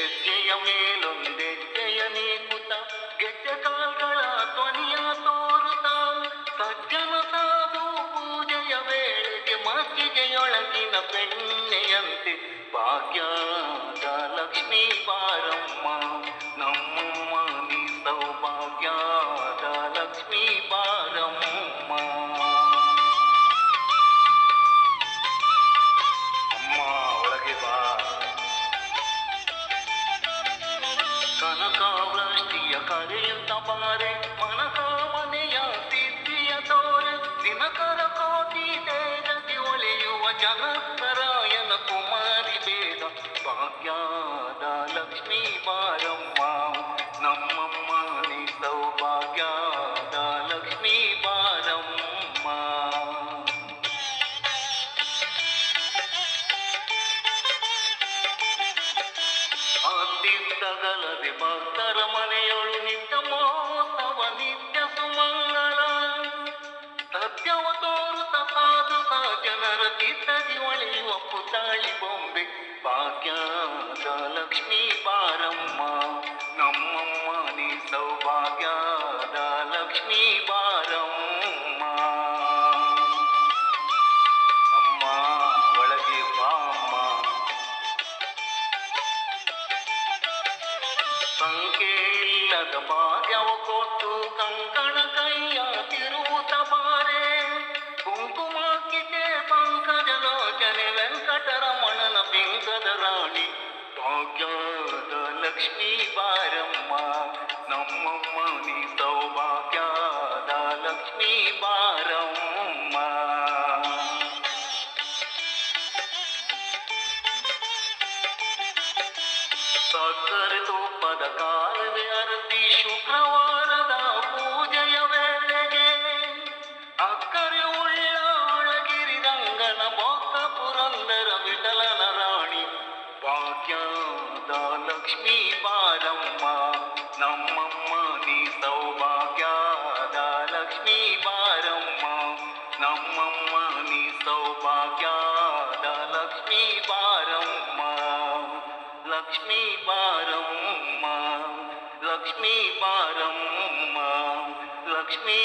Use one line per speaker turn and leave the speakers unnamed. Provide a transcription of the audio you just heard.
ಹೆಜ್ಜೆಯ ಮೇಲೊಂದೆಜ್ಜೆಯ ನೀಗುತ್ತ ಗೆಜ್ಜೆ ಕಾಲ್ಗಳ ಧ್ವನಿಯ ತೋರುತ್ತ ಸಜ್ಜನ ಸಾಧು ಪೂಜೆಯ ವೇಳೆಗೆ ಮಜ್ಜಿಗೆಯೊಳಗಿನ ಬೆಣ್ಣೆಯಂತೆ ಭಾಗ್ಯದ ಲಕ್ಷ್ಮೀ ಬಾರಮ್ಮ ನಮ್ಮಮ್ಮ ನೀ ಸೌಭಾಗ್ಯದ ಲಕ್ಷ್ಮೀ ಬಾರಮ್ಮ. ಅಮ್ಮ ಒಳಗೆ ಬಾ. ಕನಕಾವೃಷ್ಟಿಯ ಕರೆಯುತ್ತ ಬಾರೆ ಮನಕ ಮನೆಯ ಸಿದ್ಧಿಯ ತೋರೆ ದಿನಕರ ಕೋಟಿ ತೇಜದಿ ಒಳೆಯುವ ಜನಸರಾಯನ ಕುಮಾರಿ ಬೇಗ ಭಾಗ್ಯದ ಲಕ್ಷ್ಮೀ ಬಾರಮ್ಮ ನಮ್ಮಮ್ಮ ನೀ ಸೌಭಾಗ್ಯದ ಲಕ್ಷ್ಮೀ ಬಾರಮ್ಮ. ಅತ್ತಿದ್ದಗಲದೆ ಭಕ್ತರ ಮನೆಯೊಳು ನಿತ್ಯ ಮಹೋತ್ಸವ ನಿತ್ಯ ಸುಮಂಗಳ ಸತ್ಯವ ತೋರುತ್ತ ಸಾಧು ಜನರ ಚಿತ್ತದಿ ಒಳೆಯುವ ಪುತಾಳಿ ಬೊಂಬೆ ಭಾಗ್ಯದ ಲಕ್ಷ್ಮೀ ಬಾರಮ್ಮ ನಮ್ಮಮ್ಮ ನೀ ಸೌಭಾಗ್ಯದ ಲಕ್ಷ್ಮೀ ಬಾರಮ್ಮ. ಅಮ್ಮ ಒಳಗೆ ಬಾಮ್ಮ. ಸಂಖ್ಯೆ ಇಲ್ಲದ ಭಾಗ್ಯವ ಕೊಟ್ಟು ಕಂಕಣ ಕೈಯ ತಿರುವುತ ಬಾರೆ ಕುಂಕುಮಕ್ಕಿದೆ ಪಂಕಜಲೋಚನೆ ವೆಂಕಟರಮಣನ ಬಿಂಕದ ರಾಣಿ ಭಾಗ್ಯದ ಲಕ್ಷ್ಮೀ ಬಾರಮ್ಮ ನಮ್ಮಮ್ಮ ನೀ ಸೌಭಾಗ್ಯದ ಲಕ್ಷ್ಮೀ ಬಾರಮ್ಮ. ಸಕ್ಕರೆ ತುಪ್ಪದ ಕಾಲುವೆ ಅರಸಿ ಶುಕ್ರವಾರದ ಪೂಜೆಯ ವೇಳೆಗೆ ಅಕ್ಕರೆ ಉಳ್ಳ ಅಳಗಿರಿ ರಂಗನ ಭಕ್ತ ಪುರಂದರ ವಿಠಲನ ರಾಣಿ ಭಾಗ್ಯದ ಲಕ್ಷ್ಮೀ ಬಾರಮ್ಮ ನಮ್ಮಮ್ಮ ನೀ ಸೌಭಾಗ್ಯದ ಲಕ್ಷ್ಮೀ ಬಾರಮ್ಮ ನಮ್ಮಮ್ಮ ನೀ ಸೌಭಾಗ್ಯದ ಲಕ್ಷ್ಮೀ ಬಾರಮ್ಮ. ಲಕ್ಷ್ಮೀ ಬಾರಮ್ಮ ಲಕ್ಷ್ಮೀ ಬಾರಮ್ಮ ಲಕ್ಷ್ಮೀ